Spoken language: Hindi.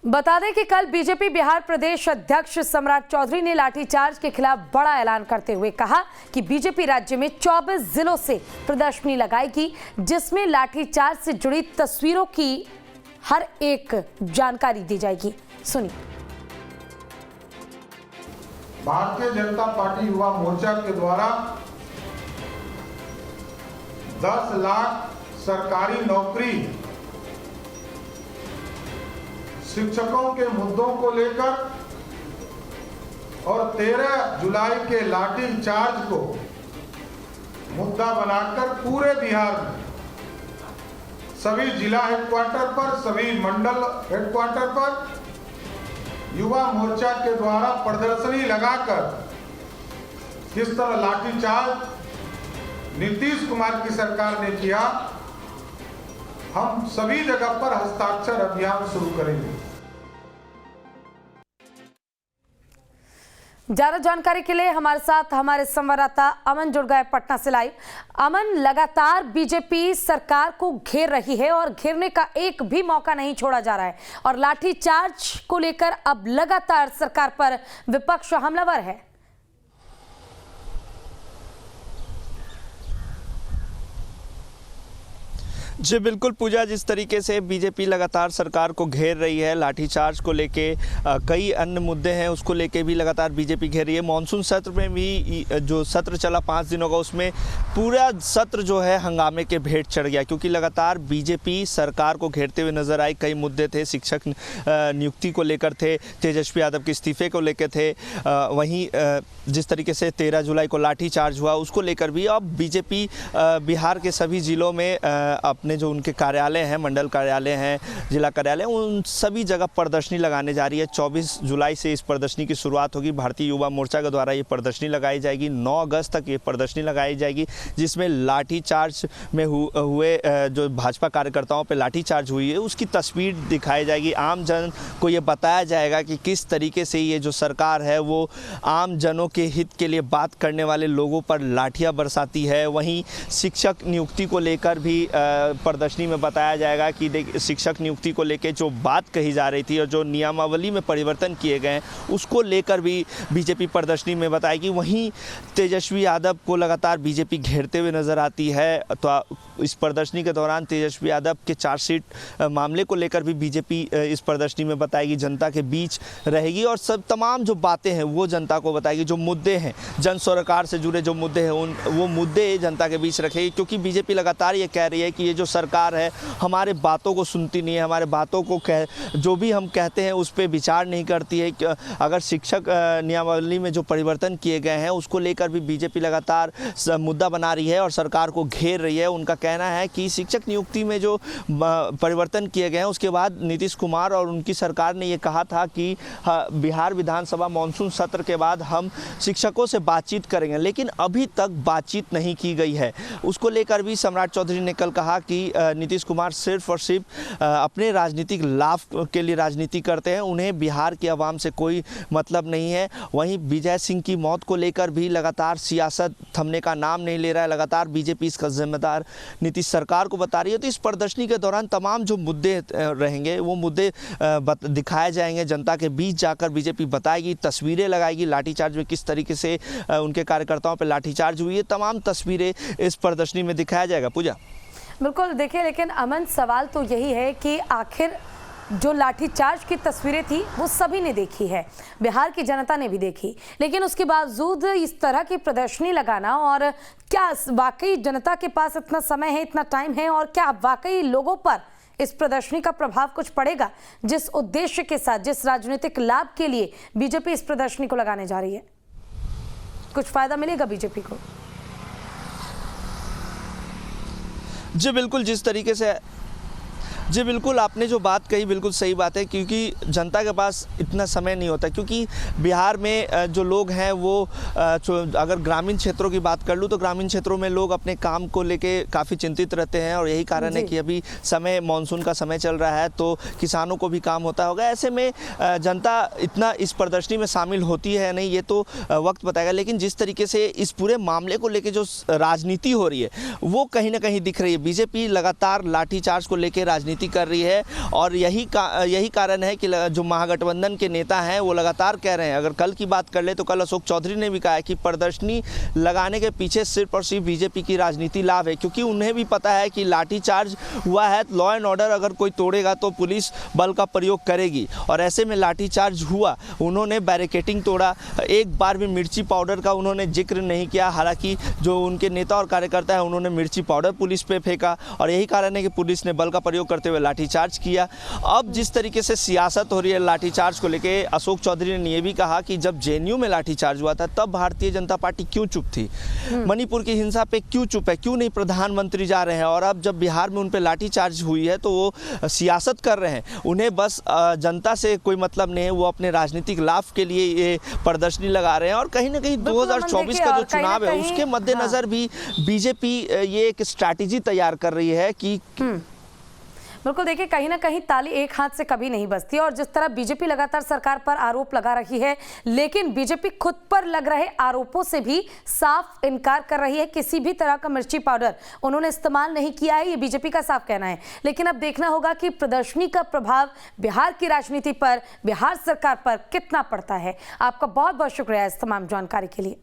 बता दें कि कल बीजेपी बिहार प्रदेश अध्यक्ष सम्राट चौधरी ने लाठीचार्ज के खिलाफ बड़ा ऐलान करते हुए कहा कि बीजेपी राज्य में 24 जिलों से प्रदर्शनी लगाएगी, जिसमें लाठीचार्ज से जुड़ी तस्वीरों की हर एक जानकारी दी जाएगी। सुनिए। भारतीय जनता पार्टी युवा मोर्चा के द्वारा 10 लाख सरकारी नौकरी शिक्षकों के मुद्दों को लेकर और 13 जुलाई के लाठी चार्ज को मुद्दा बनाकर पूरे बिहार में सभी जिला हेडक्वार्टर पर, सभी मंडल हेडक्वार्टर पर युवा मोर्चा के द्वारा प्रदर्शनी लगाकर किस तरह लाठीचार्ज नीतीश कुमार की सरकार ने किया, हम सभी जगह पर हस्ताक्षर अभियान शुरू करेंगे। ज्यादा जानकारी के लिए हमारे साथ हमारे संवाददाता अमन जुड़ गए पटना से लाइव। अमन, लगातार बीजेपी सरकार को घेर रही है और घेरने का एक भी मौका नहीं छोड़ा जा रहा है और लाठीचार्ज को लेकर अब लगातार सरकार पर विपक्ष हमलावर है। जी बिल्कुल पूजा, जिस तरीके से बीजेपी लगातार सरकार को घेर रही है, लाठीचार्ज को लेके कई अन्य मुद्दे हैं उसको लेके भी लगातार बीजेपी घेर रही है। मानसून सत्र में भी जो सत्र चला 5 दिनों का, उसमें पूरा सत्र जो है हंगामे के भेंट चढ़ गया, क्योंकि लगातार बीजेपी सरकार को घेरते हुए नजर आई। कई मुद्दे थे, शिक्षक नियुक्ति को लेकर थे, तेजस्वी यादव के इस्तीफे को लेकर थे, वहीं जिस तरीके से 13 जुलाई को लाठीचार्ज हुआ उसको लेकर भी अब बीजेपी बिहार के सभी जिलों में अपने जो उनके कार्यालय हैं, मंडल कार्यालय हैं, जिला कार्यालय, उन सभी जगह प्रदर्शनी लगाने जा रही है। 24 जुलाई से इस प्रदर्शनी की शुरुआत होगी। भारतीय युवा मोर्चा के द्वारा ये प्रदर्शनी लगाई जाएगी। 9 अगस्त तक ये प्रदर्शनी लगाई जाएगी, जिसमें लाठीचार्ज में हुए जो भाजपा कार्यकर्ताओं पर लाठीचार्ज हुई है उसकी तस्वीर दिखाई जाएगी। आम जन को ये बताया जाएगा कि किस तरीके से ये जो सरकार है वो आम जनों के हित के लिए बात करने वाले लोगों पर लाठियाँ बरसाती है। वहीं शिक्षक नियुक्ति को लेकर भी प्रदर्शनी में बताया जाएगा कि शिक्षक नियुक्ति को लेकर जो बात कही जा रही थी और जो नियमावली में परिवर्तन किए गए हैं उसको लेकर भी बीजेपी प्रदर्शनी में बताएगी। वहीं तेजस्वी यादव को लगातार बीजेपी घेरते हुए नजर आती है, तो इस प्रदर्शनी के दौरान तेजस्वी यादव के चार्जशीट मामले को लेकर भी बीजेपी इस प्रदर्शनी में बताएगी, जनता के बीच रहेगी और सब तमाम जो बातें हैं वो जनता को बताएगी। जो मुद्दे हैं, जन सरोकार से जुड़े जो मुद्दे हैं वो मुद्दे जनता के बीच रखेगी, क्योंकि बीजेपी लगातार ये कह रही है कि ये जो सरकार है हमारे बातों को सुनती नहीं है, हमारे बातों को जो भी हम कहते हैं उस पर विचार नहीं करती है। अगर शिक्षक नियमावली में जो परिवर्तन किए गए हैं उसको लेकर भी बीजेपी लगातार मुद्दा बना रही है और सरकार को घेर रही है। उनका कहना है कि शिक्षक नियुक्ति में जो परिवर्तन किए गए हैं उसके बाद नीतीश कुमार और उनकी सरकार ने ये कहा था कि बिहार विधानसभा मानसून सत्र के बाद हम शिक्षकों से बातचीत करेंगे, लेकिन अभी तक बातचीत नहीं की गई है। उसको लेकर भी सम्राट चौधरी ने कल कहा कि नीतीश कुमार सिर्फ और सिर्फ अपने राजनीतिक लाभ के लिए राजनीति करते हैं, उन्हें बिहार की आवाम से कोई मतलब नहीं है। वहीं विजय सिंह की मौत को लेकर भी लगातार सियासत थमने का नाम नहीं ले रहा है, लगातार बीजेपी इसका जिम्मेदार नीतीश सरकार को बता रही है। तो इस प्रदर्शनी के दौरान तमाम जो मुद्दे रहेंगे वो मुद्दे दिखाए जाएंगे, जनता के बीच जाकर बीजेपी बताएगी, तस्वीरें लगाएगी, लाठीचार्ज में किस तरीके से उनके कार्यकर्ताओं पर लाठीचार्ज हुई है, तमाम तस्वीरें इस प्रदर्शनी में दिखाया जाएगा। पूजा बिल्कुल, देखिए, लेकिन अमन, सवाल तो यही है कि आखिर जो लाठीचार्ज की तस्वीरें थी वो सभी ने देखी है, बिहार की जनता ने भी देखी, लेकिन उसके बावजूद इस तरह की प्रदर्शनी लगाना, और क्या वाकई जनता के पास इतना समय है, इतना टाइम है, और क्या वाकई लोगों पर इस प्रदर्शनी का प्रभाव कुछ पड़ेगा? जिस उद्देश्य के साथ, जिस राजनीतिक लाभ के लिए बीजेपी इस प्रदर्शनी को लगाने जा रही है, कुछ फायदा मिलेगा बीजेपी को? जी बिल्कुल, जिस तरीके से जी बिल्कुल, आपने जो बात कही बिल्कुल सही बात है, क्योंकि जनता के पास इतना समय नहीं होता, क्योंकि बिहार में जो लोग हैं वो अगर ग्रामीण क्षेत्रों की बात कर लूँ तो ग्रामीण क्षेत्रों में लोग अपने काम को लेके काफ़ी चिंतित रहते हैं और यही कारण है कि अभी समय मानसून का समय चल रहा है तो किसानों को भी काम होता होगा। ऐसे में जनता इतना इस प्रदर्शनी में शामिल होती है नहीं, ये तो वक्त बताएगा, लेकिन जिस तरीके से इस पूरे मामले को लेकर जो राजनीति हो रही है वो कहीं ना कहीं दिख रही है। बीजेपी लगातार लाठीचार्ज को लेकर राजनीति राजनीति कर रही है। और यही कारण है कि जो महागठबंधन के नेता हैं वो लगातार कह रहे हैं। अगर कल की बात कर ले तो कल अशोक चौधरी ने भी कहा है कि प्रदर्शनी लगाने के पीछे सिर्फ और सिर्फ बीजेपी की राजनीति लाभ है, क्योंकि उन्हें भी पता है कि लाठीचार्ज हुआ है, लॉ एंड ऑर्डर अगर कोई तोड़ेगा तो पुलिस बल का प्रयोग करेगी। और ऐसे में लाठीचार्ज हुआ, उन्होंने बैरिकेडिंग तोड़ा, एक बार भी मिर्ची पाउडर का उन्होंने जिक्र नहीं किया। हालांकि जो उनके नेता और कार्यकर्ता हैं उन्होंने मिर्ची पाउडर पुलिस पे फेंका और यही कारण है कि पुलिस ने बल का प्रयोग करते हुए लाठीचार्ज किया। अब जिस तरीके से सियासत हो रही है लाठीचार्ज को लेके, अशोक चौधरी ने यह भी कहा कि जब जेएनयू में लाठीचार्ज हुआ था तब भारतीय जनता पार्टी क्यों चुप थी, मणिपुर की हिंसा पे क्यों चुप है, क्यों नहीं प्रधानमंत्री जा रहे हैं, और अब जब बिहार में उन पे लाठीचार्ज हुई है तो वो सियासत कर रहे हैं। उन्हें बस जनता से कोई मतलब नहीं है, वो अपने राजनीतिक लाभ के लिए ये प्रदर्शनी लगा रहे हैं। और कहीं ना कहीं 2024 का जो चुनाव है उसके मद्देनजर भी बीजेपी ये एक स्ट्रैटेजी तैयार कर रही है कि बिल्कुल, देखिए कहीं ना कहीं ताली एक हाथ से कभी नहीं बजती। और जिस तरह बीजेपी लगातार सरकार पर आरोप लगा रही है, लेकिन बीजेपी खुद पर लग रहे आरोपों से भी साफ इनकार कर रही है। किसी भी तरह का मिर्ची पाउडर उन्होंने इस्तेमाल नहीं किया है, ये बीजेपी का साफ कहना है। लेकिन अब देखना होगा कि प्रदर्शनी का प्रभाव बिहार की राजनीति पर, बिहार सरकार पर कितना पड़ता है। आपका बहुत बहुत शुक्रिया इस तमाम जानकारी के लिए।